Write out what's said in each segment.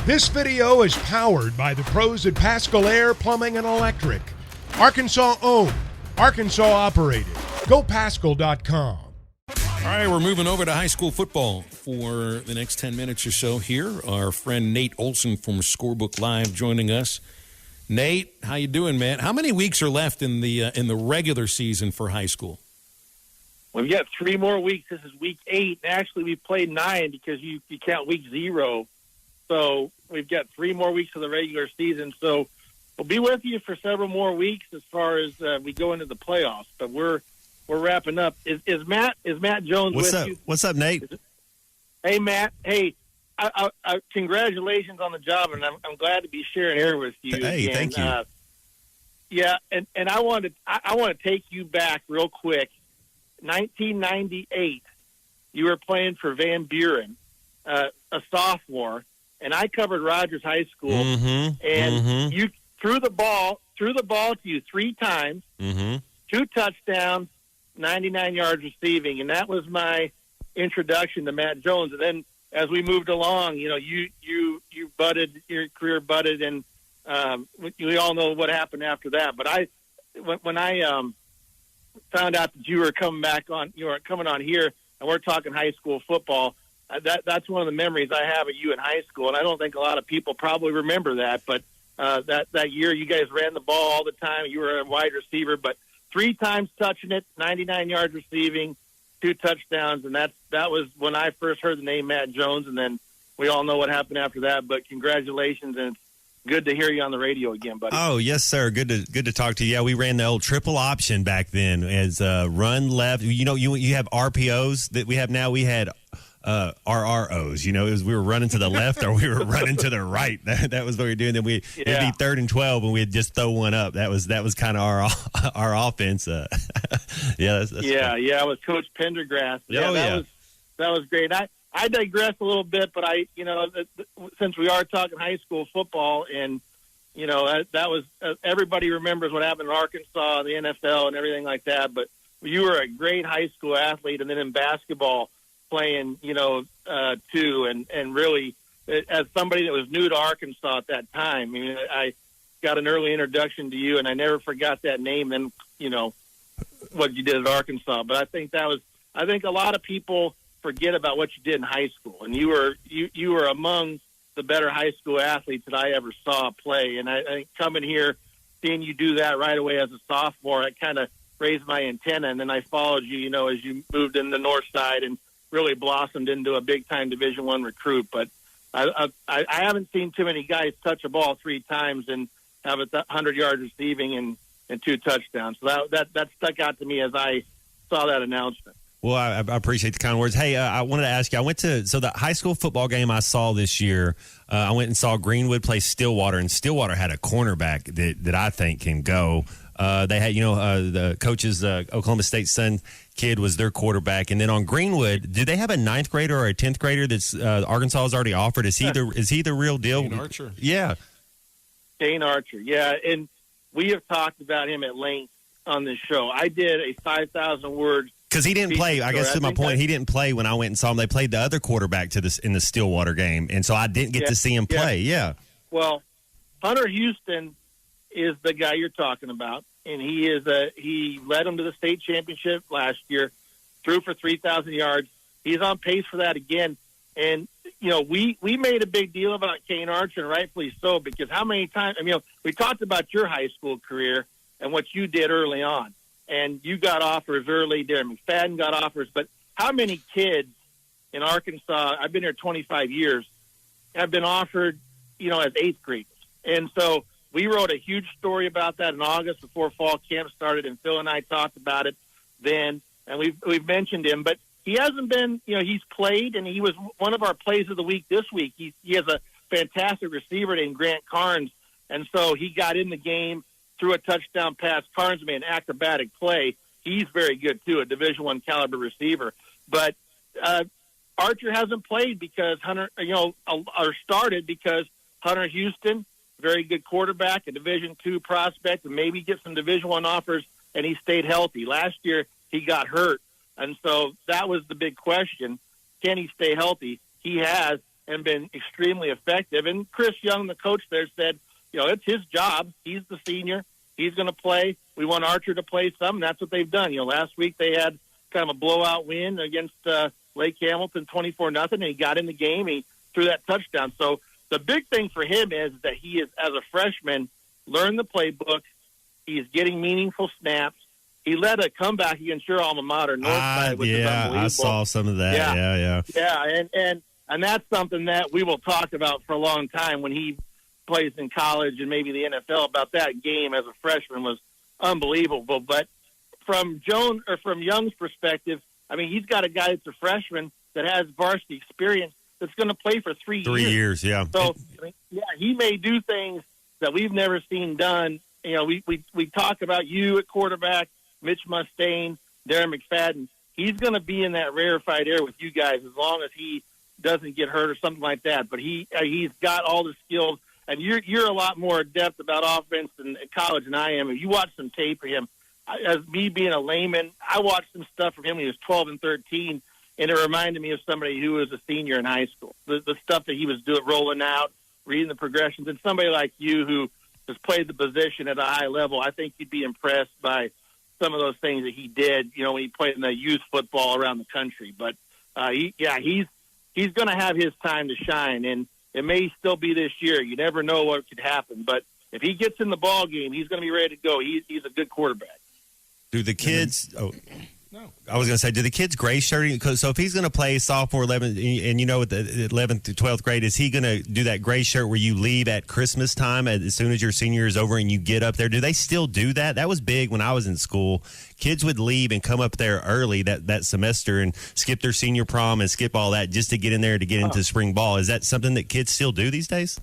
This video is powered by the pros at Pascal Air Plumbing and Electric. Arkansas owned, Arkansas operated. GoPascal.com. All right, we're moving over to high school football for the next 10 minutes or so here. Our friend Nate Olson from Scorebook Live joining us. Nate, how you doing, man? How many weeks are left in the regular season for high school? We've got 3 more weeks. This is week 8. Actually, we played 9 because you count week 0. So we've got 3 more weeks of the regular season. So we'll be with you for several more weeks as far as we go into the playoffs. But we're wrapping up. Is Matt Jones What's with up? you? What's up, Nate? Hey, Matt. Hey, I congratulations on the job, and I'm glad to be sharing air with you. Hey, again. thank you. Yeah, and I want to take you back real quick. 1998, you were playing for Van Buren, a sophomore, and I covered Rogers High School, and you threw the ball to you 3 times, 2 touchdowns, 99 yards receiving, and that was my introduction to Matt Jones. And then as we moved along, you budded, your career budded, and we all know what happened after that. But when I found out that you were coming on here, and we're talking high school football, that's one of the memories I have of you in high school, and I don't think a lot of people probably remember that. But that year, you guys ran the ball all the time. You were a wide receiver, but 3 times touching it, 99 yards receiving, 2 touchdowns, and that was when I first heard the name Matt Jones, and then we all know what happened after that. But congratulations, and it's good to hear you on the radio again, buddy. Oh, yes, sir. Good to talk to you. Yeah, we ran the old triple option back then as run left. You have RPOs that we have now. We had RROs. We were running to the left or we were running to the right. That was what we were doing. Then it'd be 3rd and 12 and we'd just throw one up. That was kind of our offense. That's It was Coach Pendergrass. That was great. I digress a little bit, but since we are talking high school football, and that was everybody remembers what happened in Arkansas, the NFL, and everything like that. But you were a great high school athlete, and then in basketball playing, too, and really as somebody that was new to Arkansas at that time. I mean, I got an early introduction to you, and I never forgot that name and what you did at Arkansas. But I think a lot of people forget about what you did in high school, and you were among the better high school athletes that I ever saw play. And I think coming here, seeing you do that right away as a sophomore, it kind of raised my antenna. And then I followed you, as you moved in the north side and really blossomed into a big time Division I recruit. But I haven't seen too many guys touch a ball 3 times and have 100 yards receiving and 2 touchdowns. So that stuck out to me as I saw that announcement. Well, I appreciate the kind words. Hey, I wanted to ask you, the high school football game I saw this year, I went and saw Greenwood play Stillwater, and Stillwater had a cornerback that I think can go. They had, the coach's Oklahoma State son kid was their quarterback. And then on Greenwood, do they have a 9th grader or a 10th grader that's Arkansas has already offered? Is he the real deal? Kane Archer. Yeah. Kane Archer, yeah. And we have talked about him at length on this show. I did a 5,000-word. Because he didn't play. I guess to my point, he didn't play when I went and saw him. They played the other quarterback in the Stillwater game, and so I didn't get to see him play. Yeah. Well, Hunter Houston is the guy you're talking about, and he led them to the state championship last year, threw for 3,000 yards. He's on pace for that again. And we made a big deal about Kane Archer, and rightfully so, because how many times? We talked about your high school career and what you did early on. And you got offers early. Darren McFadden got offers. But how many kids in Arkansas, I've been here 25 years, have been offered, as 8th graders? And so we wrote a huge story about that in August before fall camp started, and Phil and I talked about it then. And we've mentioned him. But he hasn't been, he's played, and he was one of our plays of the week this week. He has a fantastic receiver named Grant Carnes. And so he got in the game, threw a touchdown pass. Carnes made an acrobatic play. He's very good, too, a Division I caliber receiver. But Archer hasn't played because Hunter, or started because Hunter Houston, very good quarterback, a Division II prospect, and maybe get some Division I offers, and he stayed healthy. Last year, he got hurt, and so that was the big question. Can he stay healthy? He has, and been extremely effective. And Chris Young, the coach there, said, it's his job. He's the senior. He's going to play. We want Archer to play some, and that's what they've done. Last week they had kind of a blowout win against Lake Hamilton, 24-0, and he got in the game. He threw that touchdown. So the big thing for him is that he is, as a freshman, learned the playbook. He's getting meaningful snaps. He led a comeback against your alma mater, Northside, which is unbelievable. I saw some of that. Yeah, and that's something that we will talk about for a long time when he plays in college and maybe the NFL. About that game as a freshman was unbelievable. But from Young's perspective, I mean, he's got a guy that's a freshman that has varsity experience that's going to play for 3 years. 3 years, yeah. So, he may do things that we've never seen done. We talk about you at quarterback, Mitch Mustaine, Darren McFadden. He's going to be in that rarefied air with you guys as long as he doesn't get hurt or something like that. But he's got all the skills, and you're a lot more adept about offense in college than I am. If you watch some tape of him, as me being a layman, I watched some stuff from him when he was 12 and 13, and it reminded me of somebody who was a senior in high school. The stuff that he was doing, rolling out, reading the progressions, and somebody like you who has played the position at a high level, I think you'd be impressed by some of those things that he did, when he played in the youth football around the country. But, he's going to have his time to shine, and it may still be this year. You never know what could happen. But if he gets in the ball game, he's going to be ready to go. He's a good quarterback. Do the kids No. I was going to say, do the kids gray shirting? So if he's going to play sophomore 11th, and with the 11th to 12th grade, is he going to do that gray shirt where you leave at Christmas time as soon as your senior is over and you get up there? Do they still do that? That was big when I was in school. Kids would leave and come up there early that semester and skip their senior prom and skip all that just to get in there to get into spring ball. Is that something that kids still do these days?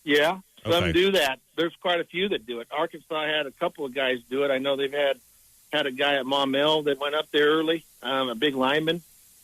Yeah, some Okay. do that. There's quite a few that do it. Arkansas had a couple of guys do it. I know they've had a guy at Maumelle that went up there early, a big lineman.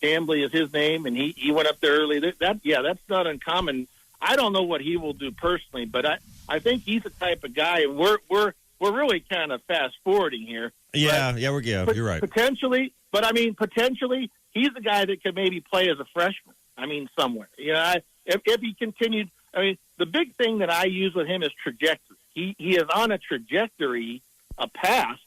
Cambley is his name, and he went up there early. That's not uncommon. I don't know what he will do personally, but I think he's the type of guy, and we're really kind of fast forwarding here. Yeah, you're right. Potentially, he's the guy that could maybe play as a freshman. I mean, somewhere. If he continued. I mean, the big thing that I use with him is trajectory. He is on a trajectory, a path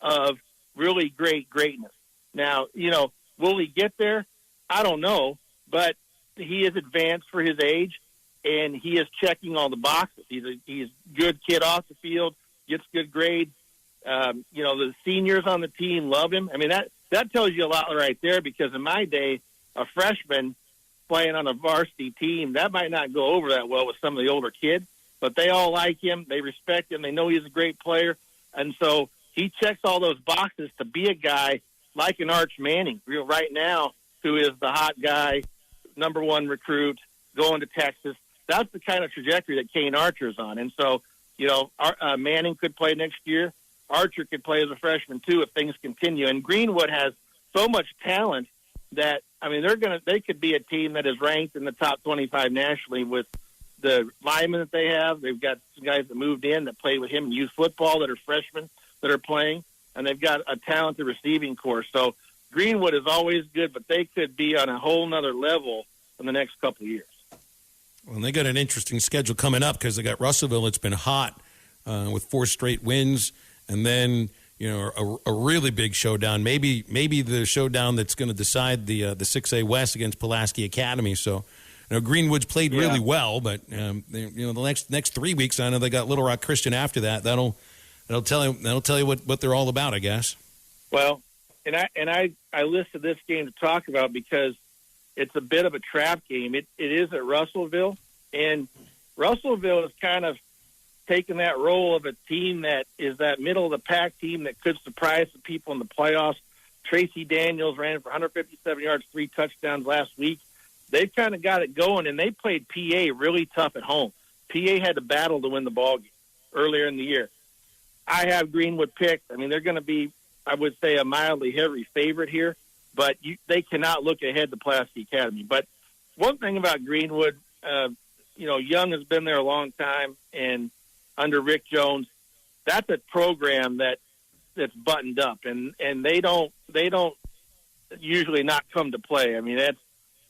of really greatness. Now, will he get there? I don't know, but he is advanced for his age, and he is checking all the boxes. He's a good kid off the field, gets good grades. The seniors on the team love him. I mean, that tells you a lot right there, because in my day, a freshman playing on a varsity team, that might not go over that well with some of the older kids, but they all like him. They respect him. They know he's a great player. And so he checks all those boxes to be a guy like an Arch Manning right now, who is the hot guy, number one recruit, going to Texas. That's the kind of trajectory that Kane Archer's on. And so, Manning could play next year. Archer could play as a freshman too if things continue. And Greenwood has so much talent that, I mean, they could be a team that is ranked in the top 25 nationally with the linemen that they have. They've got some guys that moved in that play with him in youth football that are freshmen that are playing, and they've got a talented receiving corps. So Greenwood is always good, but they could be on a whole nother level in the next couple of years. Well, and they got an interesting schedule coming up because they got Russellville. It's been hot with 4 straight wins, and then a really big showdown. Maybe the showdown that's going to decide the 6A West against Pulaski Academy. So, Greenwood's played really well, but the next 3 weeks, I know they got Little Rock Christian after that. That'll tell you what they're all about, I guess. Well, and I listed this game to talk about because it's a bit of a trap game. It is at Russellville, and Russellville is kind of taking that role of a team that is that middle of the pack team that could surprise the people in the playoffs. Tracy Daniels ran for 157 yards, 3 touchdowns last week. They've kind of got it going, and they played PA really tough at home. PA had to battle to win the ball game earlier in the year. I have Greenwood picked. I mean, they're going to be, I would say, a mildly heavy favorite here, but they cannot look ahead to Pulaski Academy. But one thing about Greenwood, Young has been there a long time, and under Rick Jones, that's a program that's buttoned up, and they don't usually not come to play. I mean,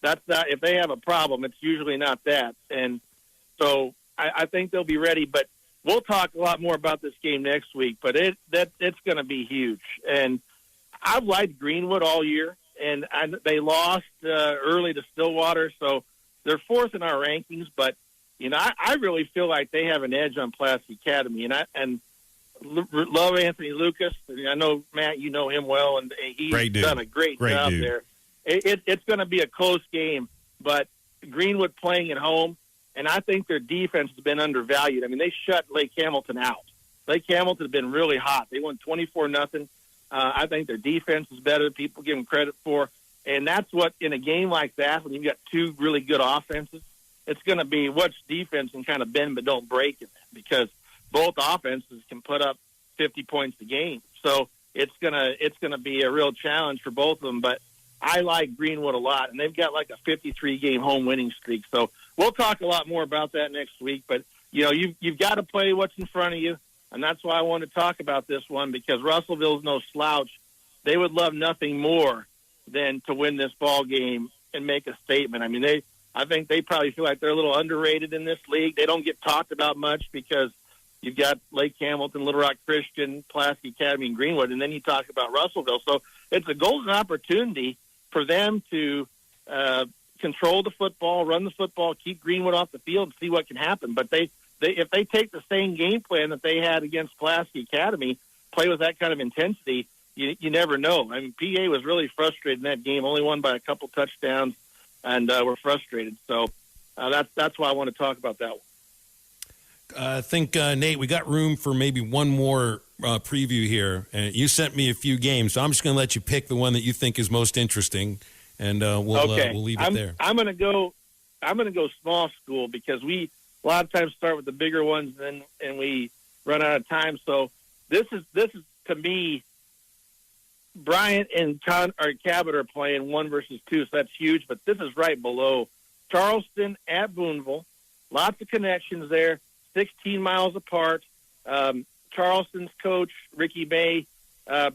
that's not, if they have a problem, it's usually not that. And so I think they'll be ready, but we'll talk a lot more about this game next week, but it's going to be huge. And I've liked Greenwood all year, and they lost early to Stillwater, so they're fourth in our rankings. But I really feel like they have an edge on Pulaski Academy, and love Anthony Lucas. I know Matt, you know him well, and he's done a great job there. It's going to be a close game, but Greenwood playing at home. And I think their defense has been undervalued. I mean, they shut Lake Hamilton out. Lake Hamilton has been really hot. They won 24-0. I think their defense is better than people give them credit for. And that's what, in a game like that, when you've got two really good offenses, it's going to be which defense can kind of bend but don't break in that, because both offenses can put up 50 points a game. So it's gonna be a real challenge for both of them. But I like Greenwood a lot, and they've got like a 53-game home winning streak. So we'll talk a lot more about that next week. But, you've got to play what's in front of you, and that's why I want to talk about this one, because Russellville's no slouch. They would love nothing more than to win this ball game and make a statement. I mean, I think they probably feel like they're a little underrated in this league. They don't get talked about much because you've got Lake Hamilton, Little Rock Christian, Pulaski Academy, and Greenwood, and then you talk about Russellville. So it's a golden opportunity for them to control the football, run the football, keep Greenwood off the field, and see what can happen. But if they take the same game plan that they had against Pulaski Academy, play with that kind of intensity, you never know. I mean, PA was really frustrated in that game, only won by a couple touchdowns, and were frustrated. So that's why I want to talk about that one. I think, Nate, we got room for maybe one more preview here. And you sent me a few games, so I'm just going to let you pick the one that you think is most interesting, and we'll leave it there. I'm going to go small school, because we a lot of times start with the bigger ones, and we run out of time. So this is to me, Bryant and Cabot are playing 1 versus 2, so that's huge. But this is right below Charleston at Boonville. Lots of connections there. 16 miles apart. Charleston's coach, Ricky May,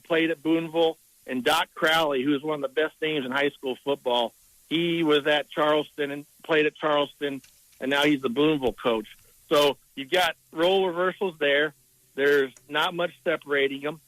played at Boonville, and Doc Crowley, who is one of the best names in high school football, he was at Charleston and played at Charleston, and now he's the Boonville coach. So you've got role reversals there. There's not much separating them.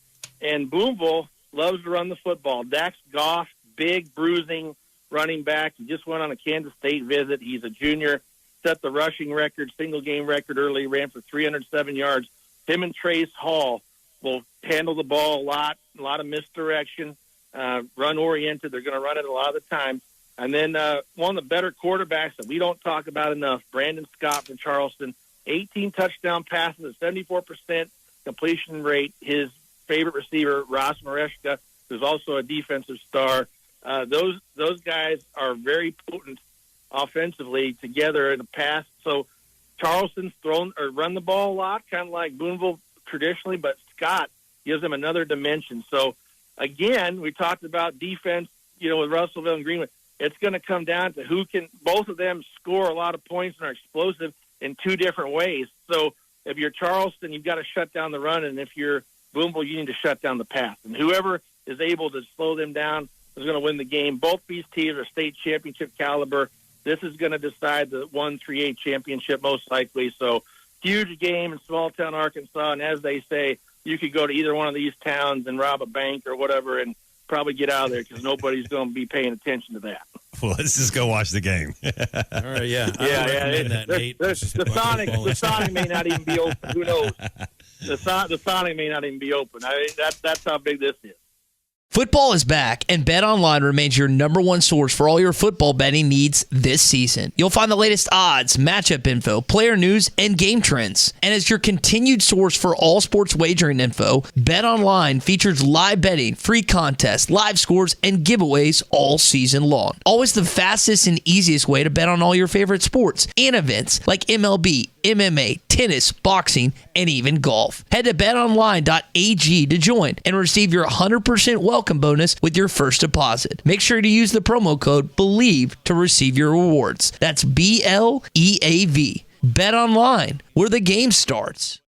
And Boonville loves to run the football. Dax Goff, big, bruising running back. He just went on a Kansas State visit. He's a junior. Set the rushing record, single-game record early, ran for 307 yards. Him and Trace Hall will handle the ball a lot of misdirection, run-oriented. They're going to run it a lot of the time. And then one of the better quarterbacks that we don't talk about enough, Brandon Scott from Charleston, 18 touchdown passes, 74% completion rate. His favorite receiver, Ross Mareshka, who's also a defensive star. Those guys are very potent offensively together in the past. So Charleston's thrown or run the ball a lot, kind of like Boonville traditionally, but Scott gives them another dimension. So again, we talked about defense, with Russellville and Greenwood. It's going to come down to who can, both of them score a lot of points and are explosive in two different ways. So if you're Charleston, you've got to shut down the run, and if you're Boonville, you need to shut down the pass. And whoever is able to slow them down is going to win the game. Both these teams are state championship caliber. This is going to decide the 1-3-8 championship most likely. So huge game in small-town Arkansas, and as they say, you could go to either one of these towns and rob a bank or whatever and probably get out of there, because nobody's going to be paying attention to that. Well, let's just go watch the game. All right, yeah. The Sonic may not even be open. Who knows? The Sonic may not even be open. That's how big this is. Football is back, and BetOnline remains your number one source for all your football betting needs this season. You'll find the latest odds, matchup info, player news, and game trends. And as your continued source for all sports wagering info, BetOnline features live betting, free contests, live scores, and giveaways all season long. Always the fastest and easiest way to bet on all your favorite sports and events like MLB, MMA, tennis, boxing, and even golf. Head to betonline.ag to join and receive your 100% welcome bonus with your first deposit. Make sure to use the promo code BELIEVE to receive your rewards. That's BLEAV. Bet online, where the game starts.